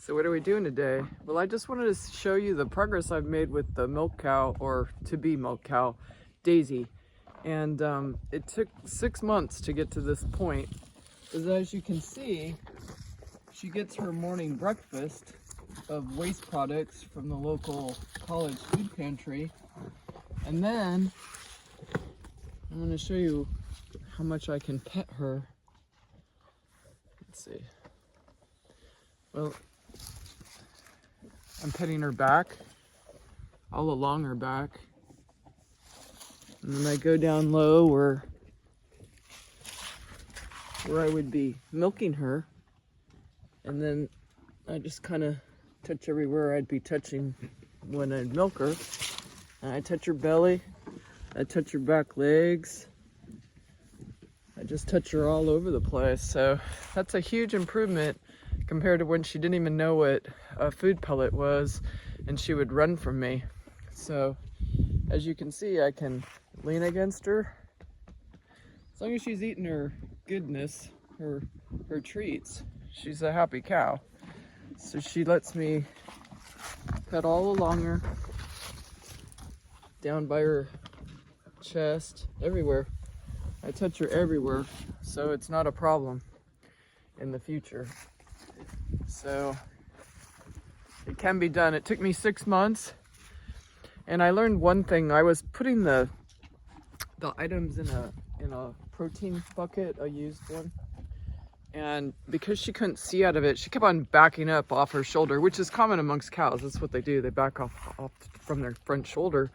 So what are we doing today? Well, I just wanted to show you the progress I've made with the milk cow, or to-be milk cow, Daisy. And it took 6 months to get to this point. Because as you can see, she gets her morning breakfast of waste products from the local college food pantry. And then I'm going to show you how much I can pet her. Let's see. Well, I'm petting her back, all along her back. And then I go down low where I would be milking her. And then I just kind of touch everywhere I'd be touching when I'd milk her. And I touch her belly, I touch her back legs. I just touch her all over the place. So that's a huge improvement compared to when she didn't even know what a food pellet was and she would run from me. So as you can see, I can lean against her. As long as she's eating her goodness, her treats, she's a happy cow. So she lets me pet all along her, down by her chest, everywhere. I touch her everywhere, so it's not a problem in the future. So it can be done. It took me 6 months, and I learned one thing. I was putting the items in a protein bucket, a used one, and because she couldn't see out of it, she kept on backing up off her shoulder, which is common amongst cows. That's what they do. They back off from their front shoulder,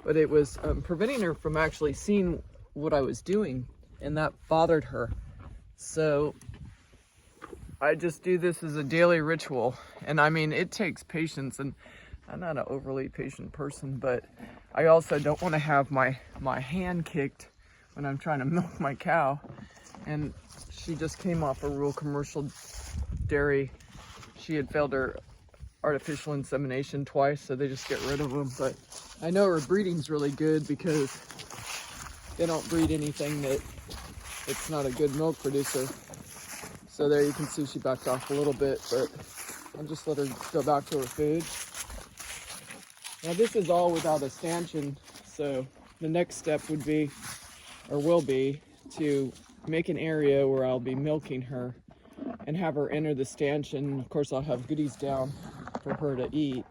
but it was preventing her from actually seeing what I was doing, and that bothered her. So I just do this as a daily ritual. And I mean, it takes patience, and I'm not an overly patient person, but I also don't want to have my hand kicked when I'm trying to milk my cow. And she just came off a rural commercial dairy. She had failed her artificial insemination twice, so they just get rid of them. But I know her breeding's really good because they don't breed anything it's not a good milk producer. So there you can see she backed off a little bit, but I'll just let her go back to her food. Now this is all without a stanchion, so the next step would be, or will be, to make an area where I'll be milking her and have her enter the stanchion. Of course, I'll have goodies down for her to eat.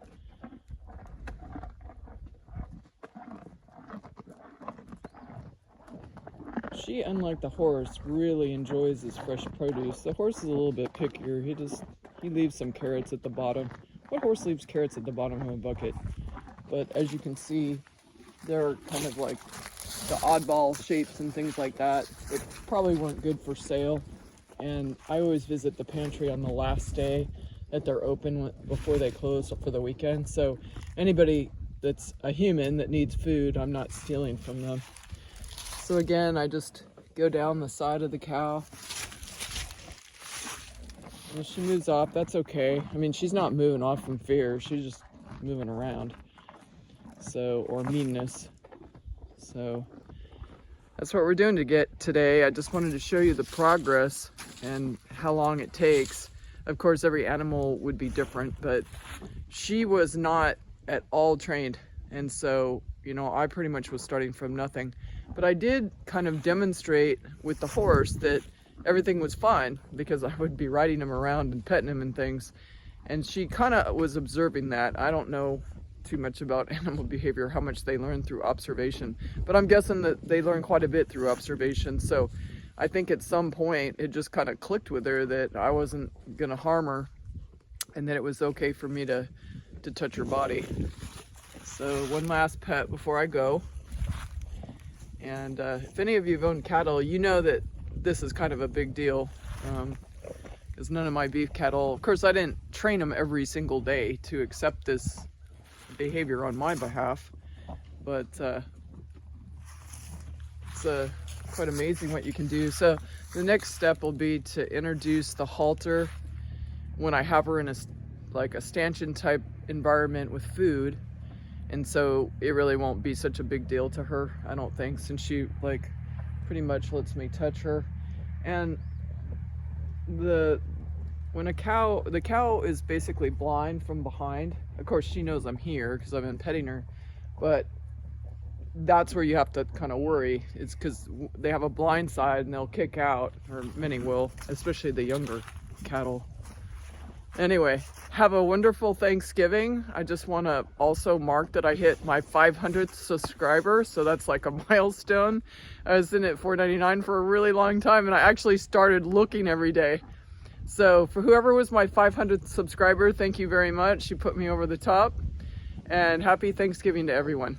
She, unlike the horse, really enjoys this fresh produce. The horse is a little bit pickier. He leaves some carrots at the bottom. What horse leaves carrots at the bottom of a bucket? But as you can see, they're kind of like the oddball shapes and things like that. It probably weren't good for sale. And I always visit the pantry on the last day that they're open before they close for the weekend. So anybody that's a human that needs food, I'm not stealing from them. So again, I just go down the side of the cow. And if she moves off, that's okay. I mean, she's not moving off from fear. She's just moving around. So, or meanness. So that's what we're doing today. I just wanted to show you the progress and how long it takes. Of course, every animal would be different, but she was not at all trained. And so, you know, I pretty much was starting from nothing. But I did kind of demonstrate with the horse that everything was fine, because I would be riding him around and petting him and things. And she kind of was observing that. I don't know too much about animal behavior, how much they learn through observation, but I'm guessing that they learn quite a bit through observation. So I think at some point it just kind of clicked with her that I wasn't gonna harm her and that it was okay for me to touch her body. So one last pet before I go. And if any of you have owned cattle, you know that this is kind of a big deal, because none of my beef cattle, of course I didn't train them every single day to accept this behavior on my behalf, but it's quite amazing what you can do. So the next step will be to introduce the halter when I have her in a stanchion type environment with food. And so it really won't be such a big deal to her, I don't think, since she pretty much lets me touch her. And the when the cow is basically blind from behind. Of course, she knows I'm here because I've been petting her, but that's where you have to kind of worry. It's because they have a blind side and they'll kick out, or many will, especially the younger cattle. Anyway, have a wonderful Thanksgiving. I just want to also mark that I hit my 500th subscriber, so that's like a milestone. I was in at $4.99 for a really long time, and I actually started looking every day. So for whoever was my 500th subscriber, thank you very much. You put me over the top, and happy Thanksgiving to everyone.